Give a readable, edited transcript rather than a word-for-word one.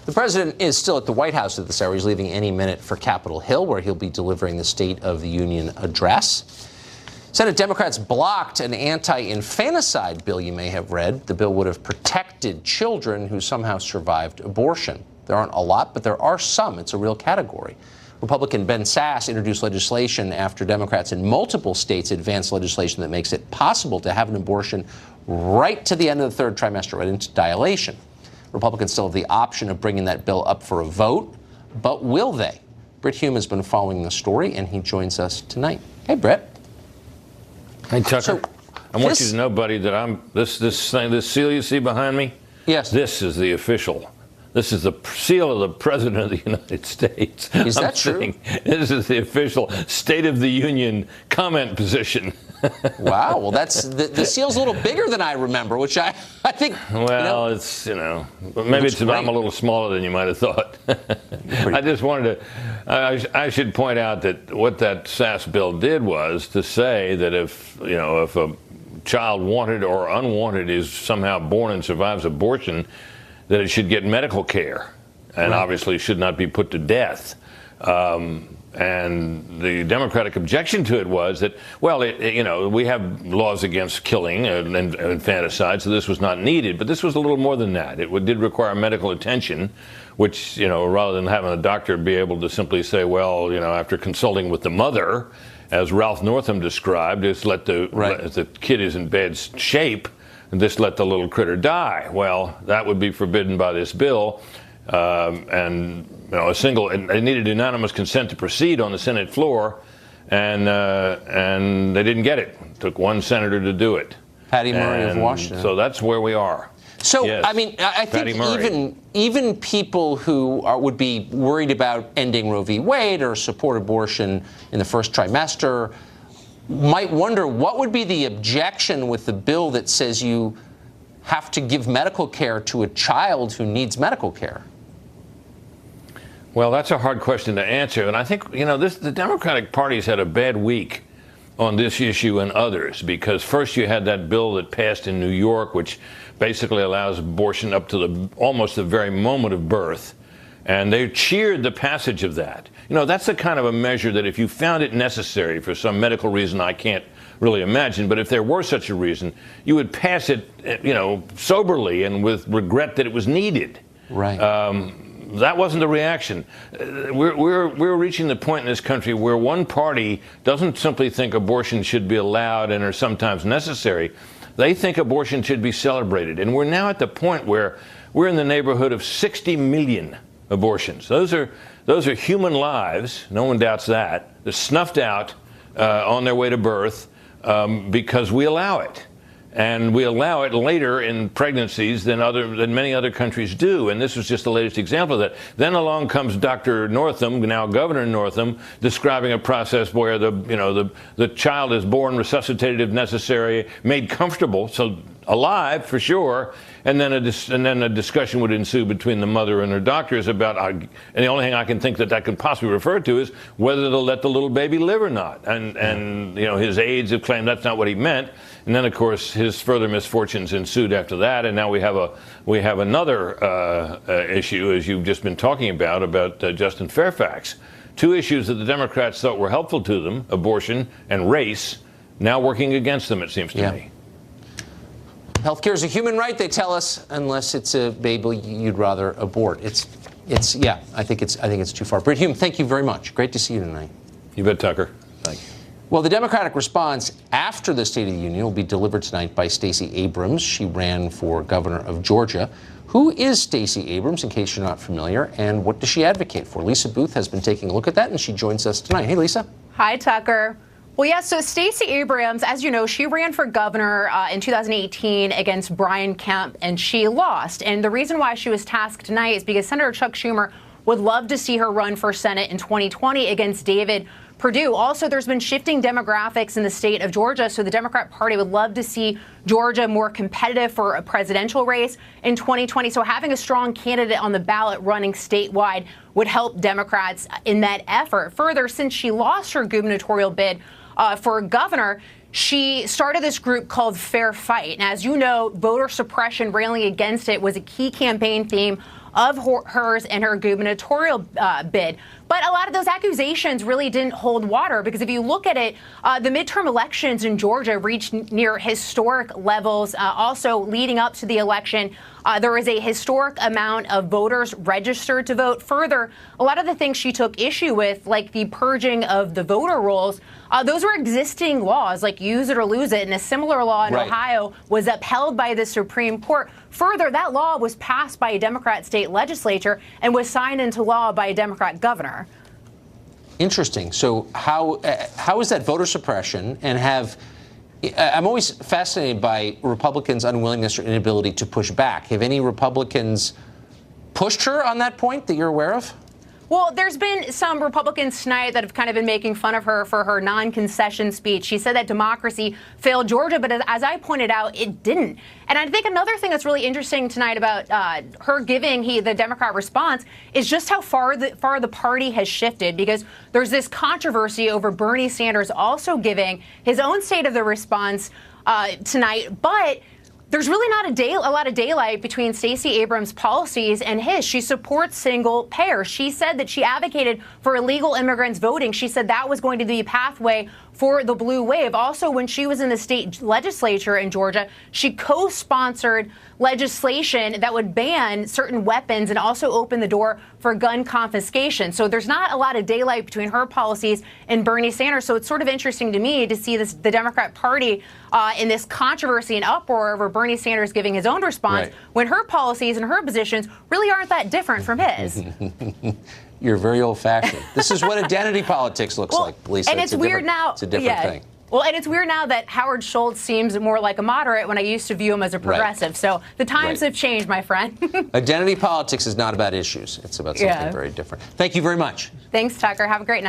The president is still at the White House at this hour. He's leaving any minute for Capitol Hill, where he'll be delivering the State of the Union address. Senate Democrats blocked an anti-infanticide bill you may have read. The bill would have protected children who somehow survived abortion. There aren't a lot, but there are some. It's a real category. Republican Ben Sasse introduced legislation after Democrats in multiple states advanced legislation that makes it possible to have an abortion right to the end of the third trimester, right into dilation. Republicans still have the option of bringing that bill up for a vote, but will they? Britt Hume has been following the story, and he joins us tonight. Hey, Britt. Hey, Tucker. So, I want you to know, buddy, that this seal you see behind me. Yes. This is the official. This is the seal of the President of the United States. Is that true? This is the official State of the Union comment position. Wow. Well, the seal's a little bigger than I remember, which I think. Well, it's, maybe I'm a little smaller than you might have thought. I just wanted to, I should point out that what that Sasse bill did was to say that if a child wanted or unwanted is somehow born and survives abortion, that it should get medical care and obviously should not be put to death. And the Democratic objection to it was that, well, we have laws against killing and infanticide, so this was not needed. But this was a little more than that. It did require medical attention, which, rather than having a doctor be able to simply say, well, after consulting with the mother, as Ralph Northam described, is if the kid is in bad shape, and just let the little critter die. Well, that would be forbidden by this bill. It needed unanimous consent to proceed on the Senate floor, and they didn't get it. It took one senator to do it. Patty Murray of Washington. So that's where we are. So, yes. I think even people who would be worried about ending Roe v. Wade or support abortion in the first trimester might wonder what would be the objection with the bill that says you have to give medical care to a child who needs medical care. Well, that's a hard question to answer. And I think, the Democratic Party's had a bad week on this issue and others, because first you had that bill that passed in New York, which basically allows abortion up to almost the very moment of birth. And they cheered the passage of that. That's the kind of a measure that if you found it necessary for some medical reason I can't really imagine, but if there were such a reason, you would pass it, soberly and with regret that it was needed. Right. That wasn't the reaction. We're reaching the point in this country where one party doesn't simply think abortion should be allowed and are sometimes necessary. They think abortion should be celebrated. And we're now at the point where we're in the neighborhood of 60 million abortions. Those are human lives, no one doubts that. They're snuffed out on their way to birth because we allow it. And we allow it later in pregnancies than many other countries do. And this was just the latest example of that. Then along comes Dr. Northam, now Governor Northam, describing a process where the child is born, resuscitated if necessary, made comfortable, so alive for sure, and then a discussion would ensue between the mother and her doctors about, and the only thing I can think that could possibly refer to is whether they'll let the little baby live or not. And his aides have claimed that's not what he meant. And then, of course, his further misfortunes ensued after that. And now we have another issue, as you've just been talking about Justin Fairfax. Two issues that the Democrats thought were helpful to them, abortion and race, now working against them, it seems to me. Healthcare is a human right, they tell us, unless it's a baby you'd rather abort. I think it's too far. Britt Hume, thank you very much. Great to see you tonight. You bet, Tucker. Thank you. Well, the Democratic response after the State of the Union will be delivered tonight by Stacey Abrams. She ran for governor of Georgia. Who is Stacey Abrams, in case you're not familiar, and what does she advocate for? Lisa Boothe has been taking a look at that, and she joins us tonight. Hey, Lisa. Hi, Tucker. Well, yes, so Stacey Abrams, as you know, she ran for governor in 2018 against Brian Kemp, and she lost. And the reason why she was tasked tonight is because Senator Chuck Schumer would love to see her run for Senate in 2020 against David Perdue. Also, there's been shifting demographics in the state of Georgia, so the Democrat Party would love to see Georgia more competitive for a presidential race in 2020. So having a strong candidate on the ballot running statewide would help Democrats in that effort. Further, since she lost her gubernatorial bid for governor, she started this group called Fair Fight. And as you know, voter suppression, railing against it, was a key campaign theme of hers in her gubernatorial bid. But a lot of those accusations really didn't hold water, because if you look at it, the midterm elections in Georgia reached near historic levels. Also, leading up to the election, there was a historic amount of voters registered to vote. Further, a lot of the things she took issue with, like the purging of the voter rolls, those were existing laws, like use it or lose it. And a similar law in Ohio was upheld by the Supreme Court. Further, that law was passed by a Democrat state legislature and was signed into law by a Democrat governor. Interesting. So how is that voter suppression? And I'm always fascinated by Republicans' unwillingness or inability to push back. Have any Republicans pushed her on that point that you're aware of? Well, there's been some Republicans tonight that have kind of been making fun of her for her non-concession speech. She said that democracy failed Georgia, but as I pointed out, it didn't. And I think another thing that's really interesting tonight about her giving the Democrat response is just how far the party has shifted, because there's this controversy over Bernie Sanders also giving his own state of the response tonight, but there's really not a lot of daylight between Stacey Abrams' policies and his. She supports single payer. She said that she advocated for illegal immigrants voting. She said that was going to be a pathway for the blue wave. Also, when she was in the state legislature in Georgia, she co-sponsored legislation that would ban certain weapons and also open the door for gun confiscation. So there's not a lot of daylight between her policies and Bernie Sanders. So it's sort of interesting to me to see the Democrat Party in this controversy and uproar over Bernie Sanders giving his own response, when her policies and her positions really aren't that different from his. You're very old-fashioned. This is what identity politics looks like, Lisa. And it's weird now. It's a different thing. Well, and it's weird now that Howard Schultz seems more like a moderate when I used to view him as a progressive. So the times have changed, my friend. Identity politics is not about issues. It's about something very different. Thank you very much. Thanks, Tucker. Have a great night.